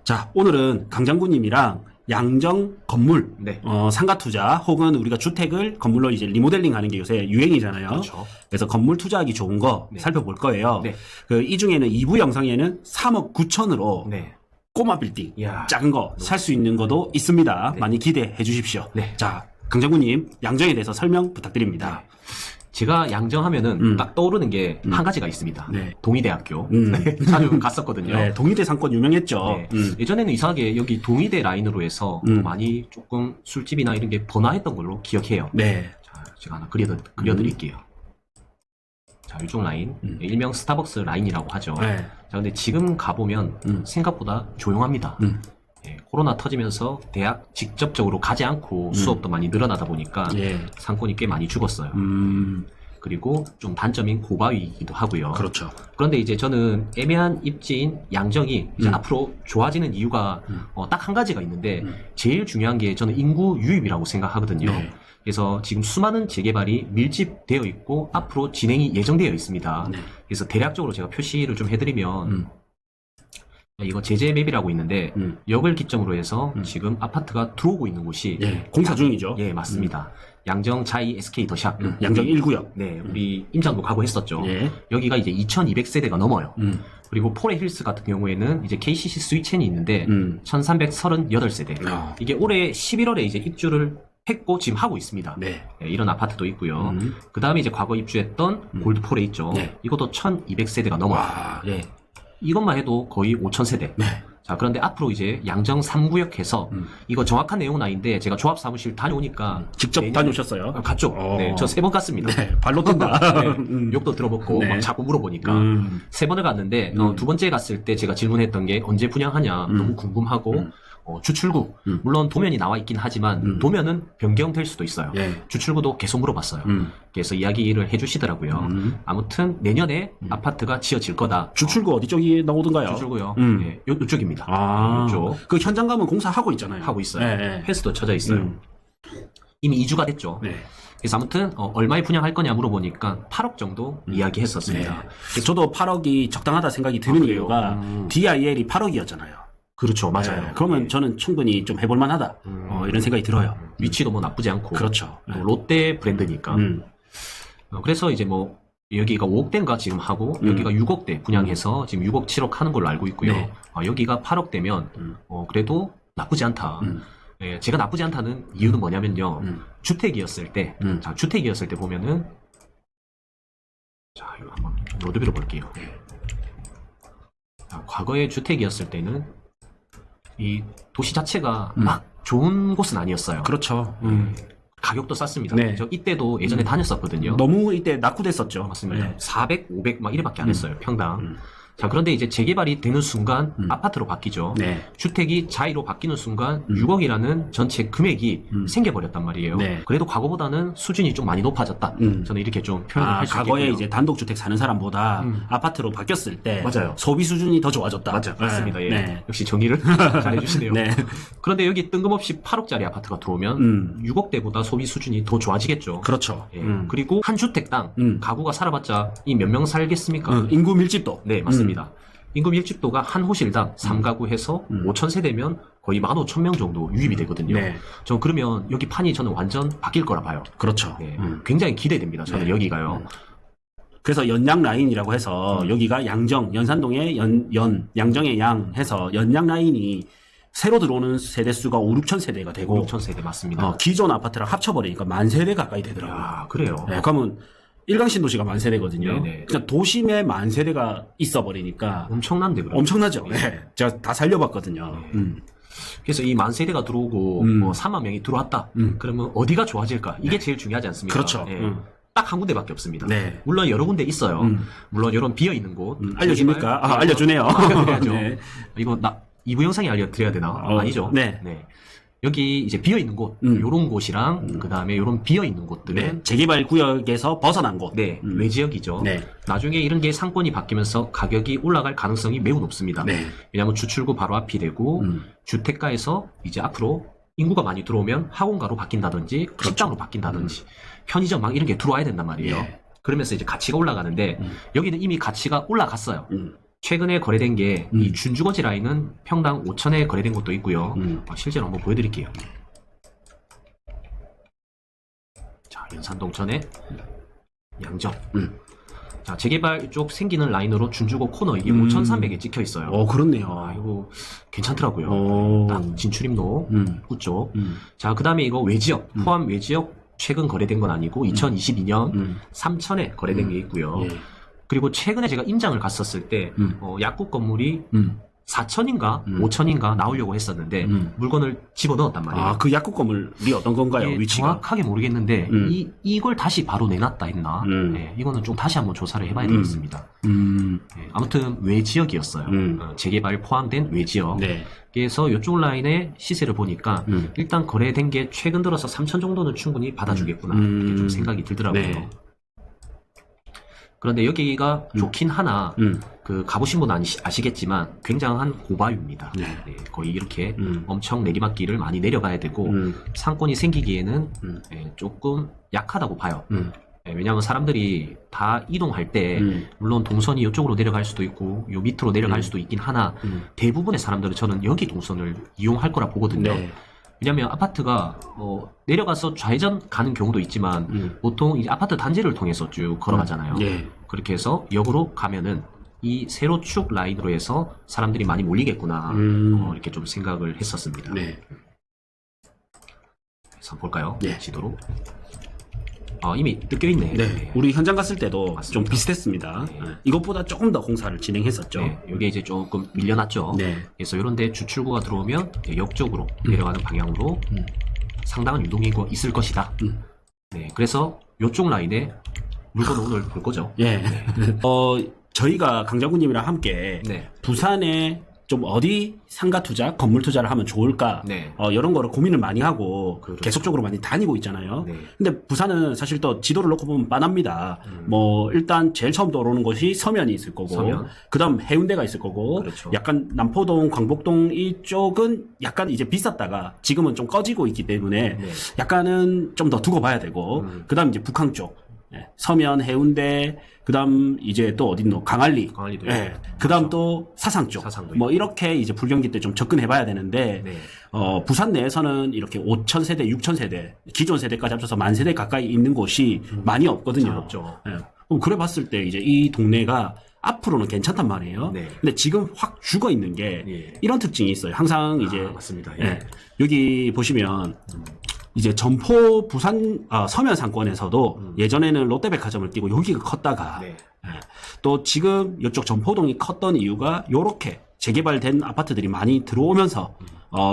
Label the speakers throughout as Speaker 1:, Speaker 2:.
Speaker 1: 자, 오늘은 강장군님이랑 양정 건물,
Speaker 2: 네.
Speaker 1: 상가 투자 혹은 우리가 주택을 건물로 이제 리모델링 하는 게 요새 유행이잖아요.
Speaker 2: 그렇죠.
Speaker 1: 그래서 건물 투자하기 좋은 거
Speaker 2: 네.
Speaker 1: 살펴볼 거예요.
Speaker 2: 네.
Speaker 1: 이 중에는 2부 영상에는 3억 9천으로
Speaker 2: 네.
Speaker 1: 꼬마 빌딩,
Speaker 2: 이야.
Speaker 1: 작은 거 살 수 있는 것도 있습니다.
Speaker 2: 네.
Speaker 1: 많이 기대해 주십시오.
Speaker 2: 네.
Speaker 1: 자, 강장군님, 양정에 대해서 설명 부탁드립니다.
Speaker 2: 제가 양정하면은 딱 떠오르는 게 한 가지가 있습니다.
Speaker 1: 네.
Speaker 2: 동의대학교. 네, 자주 갔었거든요.
Speaker 1: 네, 동의대 상권 유명했죠.
Speaker 2: 네. 예전에는 이상하게 여기 동의대 라인으로 해서 많이 조금 술집이나 이런 게 번화했던 걸로 기억해요.
Speaker 1: 네.
Speaker 2: 자, 제가 하나 그려드릴게요. 자, 이쪽 라인. 일명 스타벅스 라인이라고 하죠.
Speaker 1: 네.
Speaker 2: 자, 근데 지금 가보면 생각보다 조용합니다. 예, 코로나 터지면서 대학 직접적으로 가지 않고 수업도 많이 늘어나다 보니까
Speaker 1: 예.
Speaker 2: 상권이 꽤 많이 죽었어요. 그리고 좀 단점인 고바위이기도 하고요.
Speaker 1: 그렇죠.
Speaker 2: 그런데 이제 저는 애매한 입지인 양정이 이제 앞으로 좋아지는 이유가 딱 한 가지가 있는데 제일 중요한 게 저는 인구 유입이라고 생각하거든요.
Speaker 1: 네.
Speaker 2: 그래서 지금 수많은 재개발이 밀집되어 있고 앞으로 진행이 예정되어 있습니다.
Speaker 1: 네.
Speaker 2: 그래서 대략적으로 제가 표시를 좀 해드리면 이거 제재맵이라고 있는데 역을 기점으로 해서 지금 아파트가 들어오고 있는 곳이
Speaker 1: 예, 공사 중이죠.
Speaker 2: 예, 맞습니다. 양정 자이 SK 더샵.
Speaker 1: 양정 1구역.
Speaker 2: 네, 우리 임장도 가고 했었죠.
Speaker 1: 예.
Speaker 2: 여기가 이제 2200세대가 넘어요. 그리고 포레 힐스 같은 경우에는 이제 KCC 스위첸이 있는데 1338세대.
Speaker 1: 아.
Speaker 2: 이게 올해 11월에 이제 입주를 했고 지금 하고 있습니다.
Speaker 1: 네.
Speaker 2: 네, 이런 아파트도 있고요. 그 다음에 이제 과거 입주했던 골드포레 있죠.
Speaker 1: 네.
Speaker 2: 이것도 1200세대가 넘어요.
Speaker 1: 와, 예.
Speaker 2: 이것만 해도 거의 5000세대.
Speaker 1: 네.
Speaker 2: 자, 그런데 앞으로 이제 양정 3구역해서 이거 정확한 내용은 아닌데 제가 조합 사무실 다녀오니까
Speaker 1: 직접 다녀오셨어요?
Speaker 2: 갔죠. 네, 저 3번 갔습니다.
Speaker 1: 네, 발로 뛴다.
Speaker 2: 네, 욕도 들어먹고
Speaker 1: 네.
Speaker 2: 막 자꾸 물어보니까 3번을 갔는데 두 번째 갔을 때 제가 질문했던 게 언제 분양하냐 너무 궁금하고 주출구 물론 도면이 나와 있긴 하지만 도면은 변경될 수도 있어요.
Speaker 1: 예.
Speaker 2: 주출구도 계속 물어봤어요. 그래서 이야기를 해주시더라고요. 아무튼 내년에 아파트가 지어질 거다.
Speaker 1: 주출구 어디 쪽이 나오던가요?
Speaker 2: 주출구요. 네, 이쪽입니다.
Speaker 1: 아,
Speaker 2: 이쪽
Speaker 1: 그 현장 가면 공사하고 있잖아요.
Speaker 2: 하고 있어요.
Speaker 1: 네.
Speaker 2: 펜스도 쳐져 있어요. 이미 2주가 됐죠.
Speaker 1: 네.
Speaker 2: 그래서 아무튼 얼마에 분양할 거냐 물어보니까 8억 정도 이야기했었습니다.
Speaker 1: 저도 8억이 적당하다 생각이 드는
Speaker 2: 그래요?
Speaker 1: 이유가 DIL이 8억이었잖아요.
Speaker 2: 그렇죠, 맞아요.
Speaker 1: 네, 그러면 저는 충분히 좀 해볼만 하다. 이런 생각이 들어요.
Speaker 2: 위치도 뭐 나쁘지 않고.
Speaker 1: 그렇죠.
Speaker 2: 또 롯데 브랜드니까. 그래서 이제 뭐 여기가 5억대인가 지금 하고 여기가 6억대 분양해서 지금 6억 7억 하는 걸로 알고 있고요.
Speaker 1: 네.
Speaker 2: 여기가 8억대면 그래도 나쁘지 않다. 예, 제가 나쁘지 않다는 이유는 뭐냐면요. 주택이었을 때, 자, 주택이었을 때 보면은, 자, 이거 한번 로드뷰로 볼게요. 자, 과거의 주택이었을 때는, 이 도시 자체가 막 좋은 곳은 아니었어요.
Speaker 1: 그렇죠.
Speaker 2: 가격도 쌌습니다.
Speaker 1: 네.
Speaker 2: 저 이때도 예전에 다녔었거든요.
Speaker 1: 너무 이때 낙후됐었죠.
Speaker 2: 맞습니다.
Speaker 1: 네.
Speaker 2: 400, 500 막 이래밖에 안 했어요. 평당. 자, 그런데 이제 재개발이 되는 순간 아파트로 바뀌죠.
Speaker 1: 네.
Speaker 2: 주택이 자이로 바뀌는 순간 6억이라는 전체 금액이 생겨버렸단 말이에요.
Speaker 1: 네.
Speaker 2: 그래도 과거보다는 수준이 좀 많이 높아졌다. 저는 이렇게 좀 표현을 할 수 있겠고요.
Speaker 1: 과거에 이제 단독주택 사는 사람보다 아파트로 바뀌었을 때
Speaker 2: 맞아요.
Speaker 1: 소비 수준이 더 좋아졌다.
Speaker 2: 맞습니다. 예.
Speaker 1: 네.
Speaker 2: 역시 정리를 잘 해주시네요.
Speaker 1: 네.
Speaker 2: 그런데 여기 뜬금없이 8억짜리 아파트가 들어오면 6억대보다 소비 수준이 더 좋아지겠죠.
Speaker 1: 그렇죠.
Speaker 2: 예. 그리고 한 주택당 가구가 살아봤자 이 몇 명 살겠습니까?
Speaker 1: 인구 밀집도.
Speaker 2: 네, 맞습니다. 인구 밀집도가 한 호실당 3가구 해서 5,000세대면 거의 15,000명 정도 유입이 되거든요.
Speaker 1: 네.
Speaker 2: 저 그러면 여기 판이 저는 완전 바뀔 거라 봐요.
Speaker 1: 그렇죠.
Speaker 2: 네, 굉장히 기대됩니다. 저는
Speaker 1: 네.
Speaker 2: 여기가요.
Speaker 1: 그래서 연양 라인이라고 해서 여기가 양정, 연산동의 양정의 양 해서 연양 라인이 새로 들어오는 세대수가 5, 6천 세대가 되고
Speaker 2: 5,000세대 맞습니다.
Speaker 1: 기존 아파트랑 합쳐버리니까 만 세대 가까이 되더라고요.
Speaker 2: 아, 그래요.
Speaker 1: 네, 그러면 일강 신도시가 만 세대거든요.
Speaker 2: 네네.
Speaker 1: 그러니까 도심에 만 세대가 있어버리니까
Speaker 2: 엄청난데 그럼.
Speaker 1: 엄청나죠. 네. 제가 다 살려봤거든요.
Speaker 2: 그래서 이 만 세대가 들어오고 뭐 3만 명이 들어왔다. 그러면 어디가 좋아질까? 이게 제일 중요하지 않습니까?
Speaker 1: 그렇죠.
Speaker 2: 예. 딱 한 군데밖에 없습니다.
Speaker 1: 네.
Speaker 2: 물론 여러 군데 있어요. 물론 이런 비어 있는 곳
Speaker 1: 알려줍니까? 아, 알려주네요.
Speaker 2: 알려드려야죠.
Speaker 1: 네.
Speaker 2: 이거 2부 영상에 알려드려야 되나? 아니죠?
Speaker 1: 네.
Speaker 2: 여기 이제 비어 있는 곳, 요런 곳이랑 그 다음에 요런 비어 있는 곳들은
Speaker 1: 네. 재개발 구역에서 벗어난 곳.
Speaker 2: 네, 외지역이죠.
Speaker 1: 네.
Speaker 2: 나중에 이런 게 상권이 바뀌면서 가격이 올라갈 가능성이 매우 높습니다.
Speaker 1: 네.
Speaker 2: 왜냐하면 주출구 바로 앞이 되고 주택가에서 이제 앞으로 인구가 많이 들어오면 학원가로 바뀐다든지 식당으로 바뀐다든지 편의점 막 이런 게 들어와야 된단 말이에요.
Speaker 1: 예.
Speaker 2: 그러면서 이제 가치가 올라가는데 여기는 이미 가치가 올라갔어요. 최근에 거래된 게 이 준주거지 라인은 평당 5천에 거래된 것도 있고요. 실제로 한번 보여드릴게요. 자, 연산동천의 양정. 자, 재개발 쪽 생기는 라인으로 준주거 코너 이게 5,300에 찍혀 있어요.
Speaker 1: 그렇네요.
Speaker 2: 아, 이거 괜찮더라고요. 딱 진출입로 입구 쪽. 자, 그 다음에 이거 외지역, 포함 외지역 최근 거래된 건 아니고 2022년 3천에 거래된 게 있고요.
Speaker 1: 예.
Speaker 2: 그리고 최근에 제가 임장을 갔었을 때 약국 건물이 4천인가 5천인가 나오려고 했었는데 물건을 집어넣었단 말이에요.
Speaker 1: 그 약국 건물이 어떤 건가요?
Speaker 2: 예,
Speaker 1: 위치가?
Speaker 2: 정확하게 모르겠는데 이걸 다시 바로 내놨다 했나? 예, 이거는 좀 다시 한번 조사를 해봐야 되겠습니다. 예, 아무튼 외지역이었어요. 재개발 포함된 외지역.
Speaker 1: 네.
Speaker 2: 그래서 이쪽 라인의 시세를 보니까 일단 거래된 게 최근 들어서 3천 정도는 충분히 받아주겠구나 이렇게 좀 생각이 들더라고요.
Speaker 1: 네.
Speaker 2: 그런데 여기가 좋긴 하나 그 가보신 분은 아시겠지만 굉장한 고바위입니다.
Speaker 1: 네.
Speaker 2: 네, 거의 이렇게 엄청 내리막길을 많이 내려가야 되고 상권이 생기기에는 예, 조금 약하다고 봐요. 예, 왜냐하면 사람들이 다 이동할 때 물론 동선이 이쪽으로 내려갈 수도 있고 요 밑으로 내려갈 수도 있긴 하나 대부분의 사람들은 저는 여기 동선을 이용할 거라 보거든요.
Speaker 1: 네.
Speaker 2: 왜냐면 아파트가 내려가서 좌회전 가는 경우도 있지만 보통 이제 아파트 단지를 통해서 쭉 걸어가잖아요.
Speaker 1: 예.
Speaker 2: 그렇게 해서 역으로 가면은 이 세로축 라인으로 해서 사람들이 많이 몰리겠구나 이렇게 좀 생각을 했었습니다.
Speaker 1: 네.
Speaker 2: 그래서 한번 볼까요?
Speaker 1: 네.
Speaker 2: 지도로. 이미 뜯겨 있네.
Speaker 1: 네. 우리 현장 갔을 때도
Speaker 2: 맞습니다.
Speaker 1: 좀 비슷했습니다.
Speaker 2: 네.
Speaker 1: 네. 이것보다 조금 더 공사를 진행했었죠.
Speaker 2: 네, 이게 이제 조금 밀려났죠.
Speaker 1: 네.
Speaker 2: 그래서 이런데 주출구가 들어오면 이제 역 쪽으로 내려가는 방향으로 상당한 유동이 있을 것이다. 네, 그래서 이쪽 라인에 물건 오늘 볼 거죠.
Speaker 1: 예. 저희가 강장군님이랑 함께
Speaker 2: 네.
Speaker 1: 부산에 좀 어디 상가 투자, 건물 투자를 하면 좋을까?
Speaker 2: 네.
Speaker 1: 이런 거를 고민을 많이 하고
Speaker 2: 그렇죠.
Speaker 1: 계속적으로 많이 다니고 있잖아요.
Speaker 2: 네.
Speaker 1: 근데 부산은 사실 또 지도를 놓고 보면 빤합니다. 뭐 일단 제일 처음 떠오르는 곳이 서면이 있을 거고,
Speaker 2: 서면.
Speaker 1: 그다음 해운대가 있을 거고,
Speaker 2: 그렇죠.
Speaker 1: 약간 남포동, 광복동 이쪽은 약간 이제 비쌌다가 지금은 좀 꺼지고 있기 때문에
Speaker 2: 네.
Speaker 1: 약간은 좀 더 두고 봐야 되고, 그다음 이제 북항 쪽. 예, 서면, 해운대, 그다음 이제 또 어딨노? 강안리.
Speaker 2: 강안리도
Speaker 1: 예.
Speaker 2: 있고.
Speaker 1: 그다음 또 사상 쪽.
Speaker 2: 사상도
Speaker 1: 뭐 이렇게 이제 불경기 때 좀 접근해봐야 되는데
Speaker 2: 네.
Speaker 1: 부산 내에서는 이렇게 5천 세대, 6천 세대, 기존 세대까지 합쳐서 10,000세대 가까이 있는 곳이 많이 없거든요.
Speaker 2: 잘 없죠.
Speaker 1: 예. 그래 봤을 때 이제 이 동네가 앞으로는 괜찮단 말이에요.
Speaker 2: 네.
Speaker 1: 근데 지금 확 죽어 있는 게
Speaker 2: 예.
Speaker 1: 이런 특징이 있어요. 항상 이제
Speaker 2: 맞습니다.
Speaker 1: 예.
Speaker 2: 예.
Speaker 1: 여기 보시면 이제 점포 부산 서면 상권에서도 예전에는 롯데백화점을 끼고 여기가 컸다가
Speaker 2: 네.
Speaker 1: 예. 또 지금 이쪽 점포동이 컸던 이유가 요렇게 재개발된 아파트들이 많이 들어오면서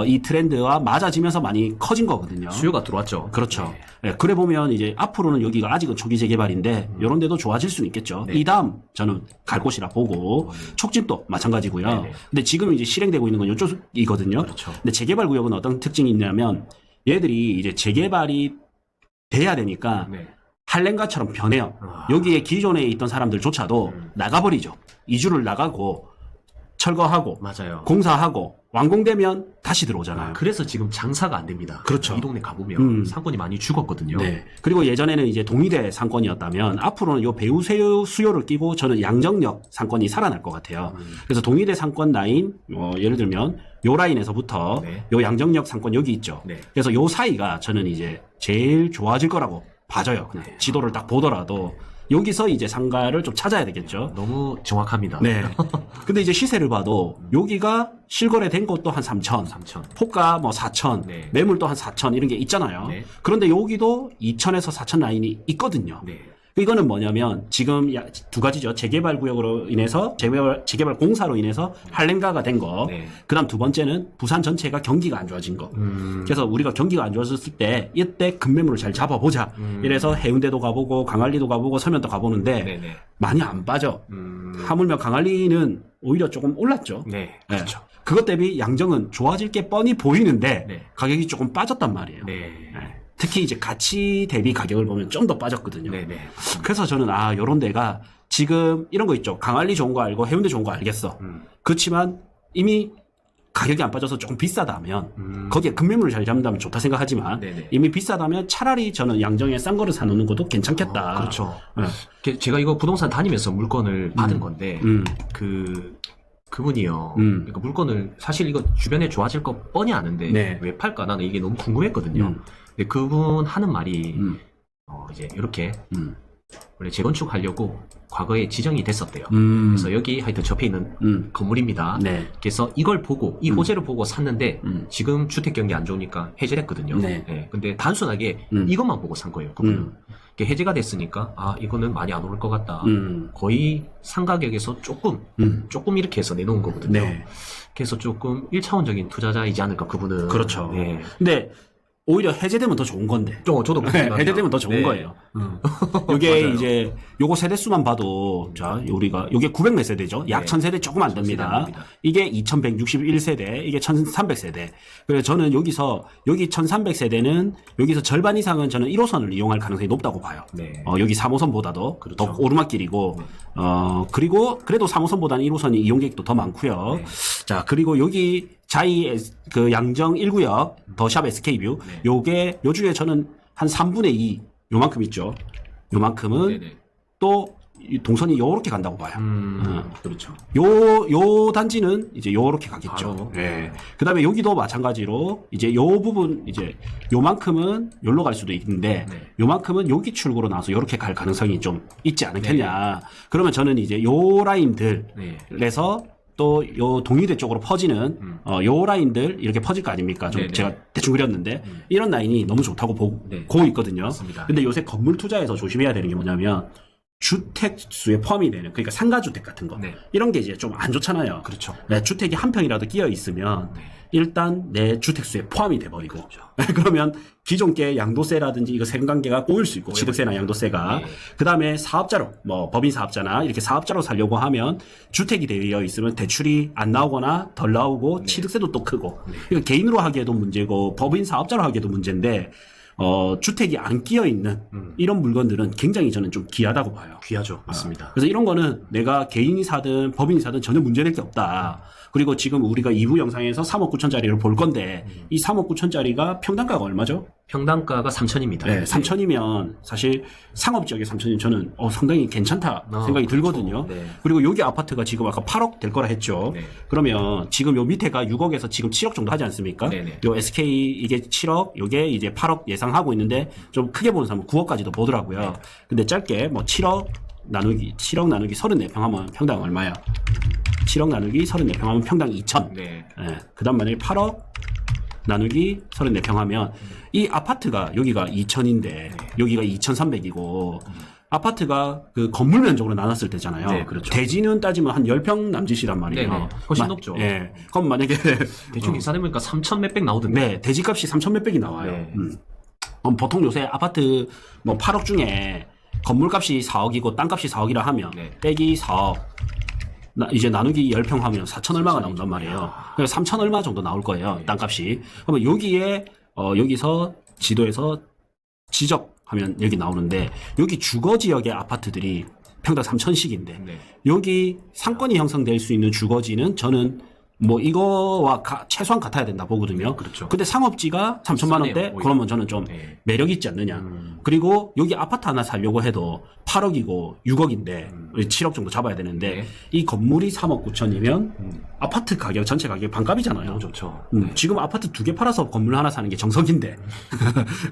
Speaker 1: 이 트렌드와 맞아지면서 많이 커진 거거든요.
Speaker 2: 수요가 들어왔죠.
Speaker 1: 그렇죠. 예, 그래 보면 이제 앞으로는 여기가 아직은 초기 재개발인데 이런 데도 좋아질 수는 있겠죠.
Speaker 2: 네.
Speaker 1: 이 다음 저는 갈 곳이라 보고 촉진도 마찬가지고요.
Speaker 2: 네네.
Speaker 1: 근데 지금 이제 실행되고 있는 건 이쪽이거든요.
Speaker 2: 그렇죠.
Speaker 1: 근데 재개발 구역은 어떤 특징이 있냐면 얘들이 이제 재개발이 돼야 되니까
Speaker 2: 네.
Speaker 1: 할렘가처럼 변해요. 여기에 기존에 있던 사람들조차도 나가버리죠. 이주를 나가고 철거하고
Speaker 2: 맞아요.
Speaker 1: 공사하고 완공되면 다시 들어오잖아요.
Speaker 2: 그래서 지금 장사가 안 됩니다.
Speaker 1: 그렇죠.
Speaker 2: 이 동네 가보면 상권이 많이 죽었거든요.
Speaker 1: 네. 그리고 예전에는 이제 동의대 상권이었다면 앞으로는 요 배우 수요를 끼고 저는 양정역 상권이 살아날 것 같아요. 그래서 동의대 상권 라인, 예를 들면 요 라인에서부터
Speaker 2: 네.
Speaker 1: 요 양정역 상권 여기 있죠.
Speaker 2: 네.
Speaker 1: 그래서 요 사이가 저는 이제 제일 좋아질 거라고 봐져요. 그냥
Speaker 2: 네.
Speaker 1: 지도를 딱 보더라도 여기서 이제 상가를 좀 찾아야 되겠죠.
Speaker 2: 너무 정확합니다.
Speaker 1: 네. 근데 이제 시세를 봐도 여기가 실거래된 것도 한 3천,
Speaker 2: 3천.
Speaker 1: 호가 뭐 4천,
Speaker 2: 네.
Speaker 1: 매물도 한 4천 이런 게 있잖아요.
Speaker 2: 네.
Speaker 1: 그런데 여기도 2천에서 4천 라인이 있거든요.
Speaker 2: 네.
Speaker 1: 이거는 뭐냐면 지금 두 가지죠. 재개발 구역으로 인해서 재개발 공사로 인해서 할렘가가 된 거.
Speaker 2: 네.
Speaker 1: 그다음 두 번째는 부산 전체가 경기가 안 좋아진 거. 그래서 우리가 경기가 안 좋아졌을 때 이때 급매물을 잘 잡아보자. 이래서 해운대도 가보고 강안리도 가보고 서면도 가보는데
Speaker 2: 네네.
Speaker 1: 많이 안 빠져. 하물며 강안리는 오히려 조금 올랐죠.
Speaker 2: 네.
Speaker 1: 네.
Speaker 2: 그렇죠.
Speaker 1: 그것 대비 양정은 좋아질 게 뻔히 보이는데
Speaker 2: 네.
Speaker 1: 가격이 조금 빠졌단 말이에요.
Speaker 2: 네.
Speaker 1: 네. 특히 이제 가치 대비 가격을 보면 좀 더 빠졌거든요.
Speaker 2: 네네.
Speaker 1: 그래서 저는 요런 데가 지금 이런 거 있죠. 강안리 좋은 거 알고 해운대 좋은 거 알겠어. 그렇지만 이미 가격이 안 빠져서 조금 비싸다면 거기에 급매물을 잘 잡는다면 좋다 생각하지만
Speaker 2: 네네.
Speaker 1: 이미 비싸다면 차라리 저는 양정에 싼 거를 사놓는 것도 괜찮겠다.
Speaker 2: 그렇죠.
Speaker 1: 네.
Speaker 2: 제가 이거 부동산 다니면서 물건을 받은 건데 그분이요. 그러니까 물건을 사실 이거 주변에 좋아질 거 뻔히 아는데
Speaker 1: 네.
Speaker 2: 왜 팔까 나는 이게 너무 궁금했거든요. 근데 그분 하는 말이 이제 이렇게 원래 재건축 하려고 과거에 지정이 됐었대요. 그래서 여기 하여튼 접해 있는 건물입니다.
Speaker 1: 네.
Speaker 2: 그래서 이걸 보고 이 호재를 보고 샀는데 지금 주택 경기 안 좋으니까 해제를 했거든요.
Speaker 1: 네.
Speaker 2: 네. 근데 단순하게 이것만 보고 산 거예요. 그분은. 이게 해제가 됐으니까 아 이거는 많이 안 오를 것 같다. 거의 상가격에서 조금 이렇게 해서 내놓은 거거든요.
Speaker 1: 네.
Speaker 2: 그래서 조금 1차원적인 투자자이지 않을까 그분은.
Speaker 1: 그렇죠.
Speaker 2: 네.
Speaker 1: 근데 오히려 해제되면 더 좋은 건데.
Speaker 2: 저도
Speaker 1: 네, 해제되면 더 좋은
Speaker 2: 네.
Speaker 1: 거예요. 요게
Speaker 2: 맞아요.
Speaker 1: 이제 요거 세대수만 봐도 자 우리가 요게 900몇 세대죠. 약
Speaker 2: 네.
Speaker 1: 1000세대 조금 안
Speaker 2: 1000세대
Speaker 1: 됩니다.
Speaker 2: 안 됩니다.
Speaker 1: 이게 2161세대, 이게 1300세대. 그래서 저는 여기 1300세대는 여기서 절반 이상은 저는 1호선을 이용할 가능성이 높다고 봐요.
Speaker 2: 네.
Speaker 1: 여기 3호선보다도
Speaker 2: 그렇죠.
Speaker 1: 더 오르막길이고 그리고 그래도 3호선보다는 1호선이 이용객도 더 많고요.
Speaker 2: 네.
Speaker 1: 자 그리고 여기 자이 그 양정 1구역 더샵 SK뷰
Speaker 2: 네.
Speaker 1: 요게 요 중에 저는 한 3분의 2 요만큼 있죠. 요만큼은
Speaker 2: 네네.
Speaker 1: 또 이 동선이 요렇게 간다고 봐요.
Speaker 2: 그렇죠.
Speaker 1: 요 단지는 이제 요렇게 가겠죠.
Speaker 2: 바로.
Speaker 1: 예. 그다음에 여기도 마찬가지로 이제 요 부분 이제 요만큼은 요로 갈 수도 있는데
Speaker 2: 네.
Speaker 1: 요만큼은 여기 출구로 나와서 요렇게 갈 가능성이 좀 있지 않겠냐. 그러면 저는 이제 요 라인들에서
Speaker 2: 네.
Speaker 1: 또 요 동의대 쪽으로 퍼지는 요 라인들 이렇게 퍼질 거 아닙니까? 좀
Speaker 2: 네네.
Speaker 1: 제가 대충 그렸는데 이런 라인이 너무 좋다고 보고
Speaker 2: 네.
Speaker 1: 있거든요.
Speaker 2: 맞습니다.
Speaker 1: 근데 요새 건물 투자에서 조심해야 되는 게 뭐냐면 주택 수에 포함이 되는 그러니까 상가주택 같은 거
Speaker 2: 네.
Speaker 1: 이런 게 이제 좀 안 좋잖아요.
Speaker 2: 그렇죠.
Speaker 1: 네, 주택이 한 평이라도 끼어 있으면
Speaker 2: 네.
Speaker 1: 일단 내 주택 수에 포함이 돼 버리고
Speaker 2: 그렇죠.
Speaker 1: 그러면 기존 게 양도세라든지 이거 세금관계가 꼬일 수 있고 취득세나 양도세가
Speaker 2: 네.
Speaker 1: 그다음에 사업자로 뭐 법인 사업자나 이렇게 사업자로 살려고 하면 주택이 되어 있으면 대출이 안 나오거나 덜 나오고 취득세도 또 크고 그러니까 개인으로 하기에도 문제고 법인 사업자로 하기에도 문제인데 주택이 안 끼어 있는 이런 물건들은 굉장히 저는 좀 귀하다고 봐요.
Speaker 2: 귀하죠. 맞습니다.
Speaker 1: 그래서 이런 거는 내가 개인이 사든 법인이 사든 전혀 문제될 게 없다. 그리고 지금 우리가 2부 영상에서 3억 9천짜리를 볼 건데 이 3억 9천짜리가 평당가가 얼마죠?
Speaker 2: 평당가가 3천입니다.
Speaker 1: 네, 3천이면 사실 상업 지역의 3천이면 저는 상당히 괜찮다 생각이 들거든요.
Speaker 2: 네.
Speaker 1: 그리고 여기 아파트가 지금 아까 8억 될 거라 했죠.
Speaker 2: 네.
Speaker 1: 그러면 지금 요 밑에가 6억에서 지금 7억 정도 하지 않습니까?
Speaker 2: 네네.
Speaker 1: 요 SK 이게 7억, 요게 이제 8억 예상하고 있는데 좀 크게 보는 사람은 9억까지도 보더라고요.
Speaker 2: 네.
Speaker 1: 근데 짧게 뭐 7억 나누기 34평 하면 평당 얼마야? 7억 나누기 34평 하면 평당 2천.
Speaker 2: 네.
Speaker 1: 예. 그다음 만약에 8억 나누기 34평 하면 이 아파트가 여기가 2천인데 여기가 2,300이고 아파트가 그 건물 면적으로 나눴을 때잖아요.
Speaker 2: 네, 그렇죠.
Speaker 1: 대지는 따지면 한 10평 남짓이란 말이에요.
Speaker 2: 네네. 훨씬 높죠.
Speaker 1: 예. 그럼 만약에
Speaker 2: 대충 계산해보니까 3천 몇백 나오던데.
Speaker 1: 네, 대지값이 3천 몇백이 나와요.
Speaker 2: 네.
Speaker 1: 그럼 보통 요새 아파트 뭐 8억 중에 건물값이 4억이고 땅값이 4억이라 하면
Speaker 2: 네.
Speaker 1: 빼기 4억 이제 나누기 10평 하면 4천 얼마가 나온단 말이에요. 그래서 3천 얼마 정도 나올 거예요.
Speaker 2: 네.
Speaker 1: 땅값이. 그러면 여기에 여기서 지도에서 지적하면 여기 나오는데 여기 주거 지역의 아파트들이 평당 3천씩인데
Speaker 2: 네.
Speaker 1: 여기 상권이 형성될 수 있는 주거지는 저는 뭐 이거와 최소한 같아야 된다 보거든요.
Speaker 2: 그렇죠.
Speaker 1: 근데 상업지가 3천만 원대
Speaker 2: 싸네요, 오히려.
Speaker 1: 그러면 저는 좀
Speaker 2: 네.
Speaker 1: 매력 있지 않느냐. 그리고 여기 아파트 하나 살려고 해도 8억이고 6억인데 7억 정도 잡아야 되는데
Speaker 2: 네.
Speaker 1: 이 건물이 3억 9천이면 아파트 가격 전체 가격이 반값이잖아요.
Speaker 2: 너무 좋죠.
Speaker 1: 지금 아파트 2개 팔아서 건물 하나 사는 게 정석인데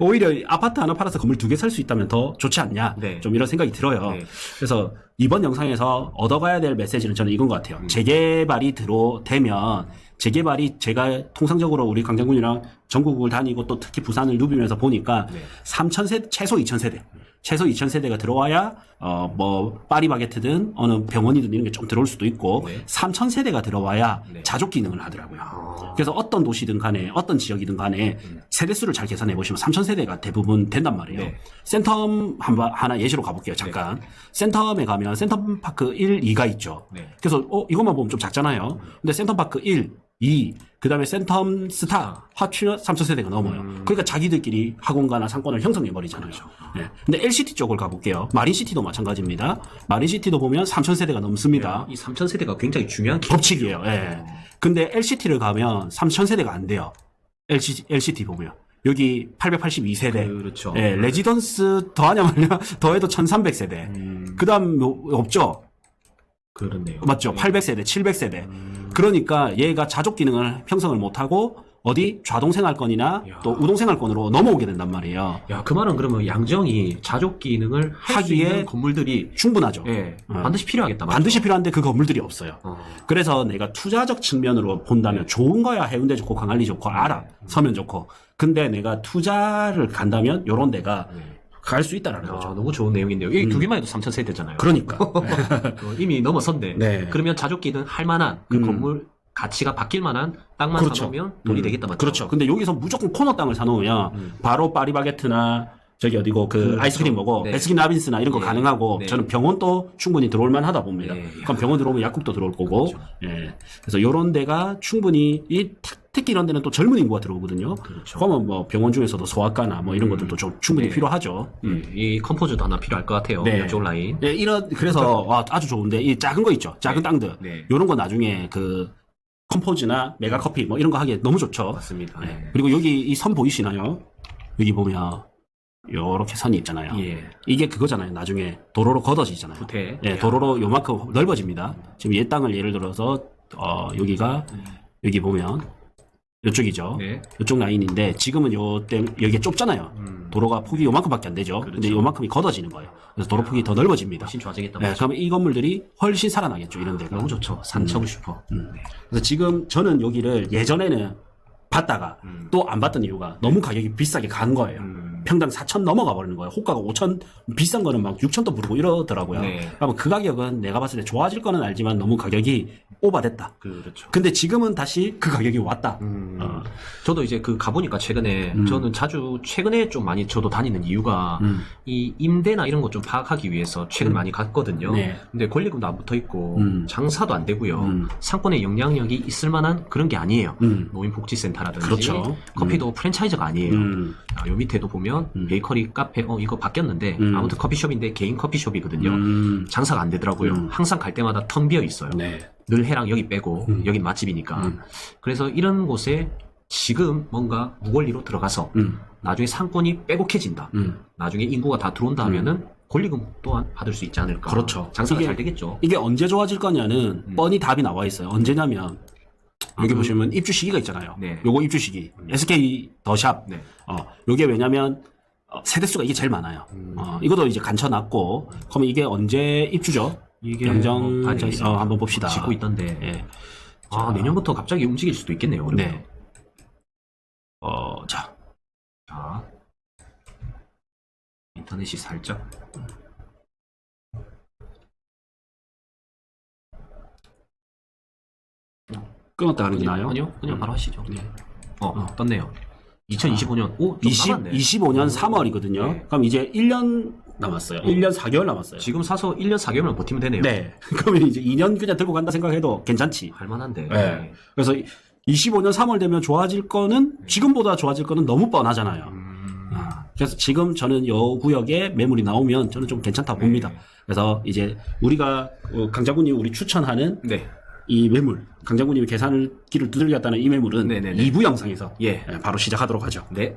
Speaker 1: 오히려 아파트 하나 팔아서 건물 2개 살 수 있다면 더 좋지 않냐.
Speaker 2: 네.
Speaker 1: 좀 이런 생각이 들어요.
Speaker 2: 네.
Speaker 1: 그래서 이번 영상에서 얻어가야 될 메시지는 저는 이건 것 같아요. 재개발이 되면 재개발이 제가 통상적으로 우리 강장군이랑 전국을 다니고 또 특히 부산을 누비면서 보니까
Speaker 2: 네.
Speaker 1: 3,000세대, 최소 2,000세대. 최소 2,000세대가 들어와야 뭐 파리바게트든 어느 병원이든 이런 게 좀 들어올 수도 있고
Speaker 2: 네.
Speaker 1: 3,000세대가 들어와야
Speaker 2: 네.
Speaker 1: 자족 기능을 하더라고요. 그래서 어떤 도시든 간에 어떤 지역이든 간에 세대수를 잘 계산해 보시면 3,000세대가 대부분 된단 말이에요.
Speaker 2: 네.
Speaker 1: 센텀 하나 예시로 가볼게요. 잠깐. 센텀에 가면 센텀파크 1, 2가 있죠.
Speaker 2: 네.
Speaker 1: 그래서 이것만 보면 좀 작잖아요. 근데 센텀파크 1, 2, 그 다음에 센텀 스타 합치면 3,000세대가 넘어요. 그러니까 자기들끼리 학원가나 상권을 형성해버리잖아요. 네. 근데 LCT 쪽을 가볼게요. 마린시티도 마찬가지입니다. 마린시티도 보면 3,000세대가 넘습니다.
Speaker 2: 이 3,000세대가 굉장히 중요한
Speaker 1: 법칙이에요. 예. 근데 LCT를 가면 3,000세대가 안 돼요. LCT 보면. 여기 882세대.
Speaker 2: 그렇죠.
Speaker 1: 예, 레지던스 더하냐 말냐 더해도 1300세대. 그 다음 없죠?
Speaker 2: 그렇네요.
Speaker 1: 맞죠? 800세대, 700세대. 그러니까 얘가 자족 기능을 형성을 못하고 어디 좌동생활권이나
Speaker 2: 야.
Speaker 1: 또 우동생활권으로 넘어오게 된단 말이에요.
Speaker 2: 야, 그 말은 그러면 양정이 자족 기능을 할 수
Speaker 1: 하기에
Speaker 2: 있는 건물들이
Speaker 1: 충분하죠.
Speaker 2: 예, 반드시 필요하겠다. 맞죠?
Speaker 1: 반드시 필요한데 그 건물들이 없어요.
Speaker 2: 어.
Speaker 1: 그래서 내가 투자적 측면으로 본다면 좋은 거야. 해운대 좋고 광안리 좋고 알아. 서면 좋고. 근데 내가 투자를 간다면 요런 데가 갈 수 있다라는
Speaker 2: 아,
Speaker 1: 거죠.
Speaker 2: 너무 좋은 내용인데요. 이 두 개만 해도 3,000세대잖아요.
Speaker 1: 그러니까.
Speaker 2: 이미 넘어섰네.
Speaker 1: 네.
Speaker 2: 그러면 자족 기능 할 만한 그 건물 가치가 바뀔 만한 땅만
Speaker 1: 그렇죠.
Speaker 2: 사놓으면 돈이 되겠다 맞죠?
Speaker 1: 그렇죠. 근데 여기서 무조건 코너 땅을 사놓으면 바로 파리바게트나 저기 어디고 그
Speaker 2: 그렇죠.
Speaker 1: 아이스크림 먹고
Speaker 2: 네.
Speaker 1: 베스킨 라빈스나 이런 거
Speaker 2: 네.
Speaker 1: 가능하고
Speaker 2: 네.
Speaker 1: 저는 병원도 충분히 들어올 만하다 봅니다.
Speaker 2: 네.
Speaker 1: 그럼 병원 들어오면 약국도 들어올 거고.
Speaker 2: 그렇죠.
Speaker 1: 예. 그래서 요런 데가 충분히 특히 이런 데는 또 젊은 인구가 들어오거든요.
Speaker 2: 그렇죠.
Speaker 1: 그러면 뭐 병원 중에서도 소아과나 뭐 이런 것들도 좀 충분히
Speaker 2: 네.
Speaker 1: 필요하죠.
Speaker 2: 예, 이 컴포즈도 하나 필요할 것 같아요.
Speaker 1: 네.
Speaker 2: 이쪽 라인.
Speaker 1: 예, 그래서 와, 아주 좋은데 이 작은 거 있죠. 작은
Speaker 2: 네.
Speaker 1: 땅들.
Speaker 2: 네.
Speaker 1: 요런 거 나중에 그 컴포즈나 메가커피 뭐 이런 거 하기에 너무 좋죠.
Speaker 2: 맞습니다.
Speaker 1: 네.
Speaker 2: 네.
Speaker 1: 그리고 여기 이 선 보이시나요? 여기 보면 요렇게 선이 있잖아요.
Speaker 2: 예.
Speaker 1: 이게 그거잖아요. 나중에 도로로 걷어지잖아요.
Speaker 2: 구태.
Speaker 1: 예, 도로로 요만큼 넓어집니다. 지금 얘 땅을 예를 들어서 여기가 여기 보면 이쪽이죠.
Speaker 2: 네.
Speaker 1: 이쪽 라인인데 지금은 여기가 좁잖아요. 도로가 폭이 요만큼밖에 안 되죠. 근데 요만큼이 걷어지는 거예요. 그래서 도로 폭이 더 넓어집니다.
Speaker 2: 훨씬 좋아지겠다.
Speaker 1: 네,
Speaker 2: 맞죠?
Speaker 1: 그러면 이 건물들이 훨씬 살아나겠죠. 이런 데가.
Speaker 2: 너무 좋죠. 산청 슈퍼.
Speaker 1: 그래서 지금 저는 여기를 예전에는 봤다가 또 안 봤던 이유가 너무 가격이 비싸게 간 거예요. 평당 4천 넘어가 버리는 거예요. 호가가 5천, 비싼 거는 막 6천도 부르고 이러더라고요.
Speaker 2: 네.
Speaker 1: 그러면 그 가격은 내가 봤을 때 좋아질 거는 알지만 너무 가격이 오바됐다.
Speaker 2: 그렇죠.
Speaker 1: 근데 지금은 다시 그 가격이 왔다.
Speaker 2: 저도 이제 그 가보니까 최근에 저는 최근에 좀 많이 저도 다니는 이유가 이 임대나 이런 거 좀 파악하기 위해서 최근 많이 갔거든요.
Speaker 1: 네.
Speaker 2: 근데 권리금도 안 붙어 있고 장사도 안 되고요. 상권의 영향력이 있을 만한 그런 게 아니에요. 노인복지센터라든지
Speaker 1: 그렇죠.
Speaker 2: 커피도 프랜차이즈가 아니에요. 아, 요 밑에도 보면 베이커리 카페 이거 바뀌었는데 아무튼 커피숍인데 개인 커피숍이거든요. 장사가 안 되더라고요. 항상 갈 때마다 텅 비어 있어요.
Speaker 1: 네.
Speaker 2: 늘 해랑 여기 빼고 여긴 맛집이니까. 그래서 이런 곳에 지금 뭔가 무권리로 들어가서 나중에 상권이 빼곡해진다. 나중에 인구가 다 들어온다 하면은 권리금 또한 받을 수 있지 않을까.
Speaker 1: 그렇죠.
Speaker 2: 장사가
Speaker 1: 이게-
Speaker 2: 잘 되겠죠.
Speaker 1: 이게 언제 좋아질 거냐는 뻔히 답이 나와 있어요. 언제냐면 여기 보시면 입주 시기가 있잖아요.
Speaker 2: 네.
Speaker 1: 요거 입주 시기. SK 더샵.
Speaker 2: 네.
Speaker 1: 요게 왜냐면 세대수가 이게 제일 많아요. 이것도 이제 간쳐놨고 그러면 이게 언제 입주죠?
Speaker 2: 이게
Speaker 1: 영정
Speaker 2: 뭐,
Speaker 1: 저기, 한번 봅시다.
Speaker 2: 짓고 있던데.
Speaker 1: 예.
Speaker 2: 아, 내년부터 갑자기 움직일 수도 있겠네요. 그러면.
Speaker 1: 네. 자.
Speaker 2: 자. 인터넷이 살짝.
Speaker 1: 끊었다 그러나요?
Speaker 2: 아니요. 그냥 바로 하시죠.
Speaker 1: 네.
Speaker 2: 떴네요. 2025년. 오, 좀
Speaker 1: 25년 3월이거든요.
Speaker 2: 네.
Speaker 1: 그럼 이제 1년 남았어요. 1년 4개월 남았어요.
Speaker 2: 지금 사서 1년 4개월만 버티면 되네요.
Speaker 1: 네. 그러면 이제 2년 그냥 들고 간다 생각해도 괜찮지.
Speaker 2: 할만한데.
Speaker 1: 네. 그래서 25년 3월 되면 좋아질 거는 지금보다 좋아질 거는 너무 뻔하잖아요. 그래서 지금 저는 요 구역에 매물이 나오면 저는 좀 괜찮다 봅니다.
Speaker 2: 네.
Speaker 1: 그래서 이제 우리가 강장군님이 우리 추천하는
Speaker 2: 네.
Speaker 1: 이 매물, 강장군님이 계산을 길을 두들겼다는 이 매물은
Speaker 2: 네네네.
Speaker 1: 2부 영상에서
Speaker 2: 예.
Speaker 1: 바로 시작하도록 하죠.
Speaker 2: 네.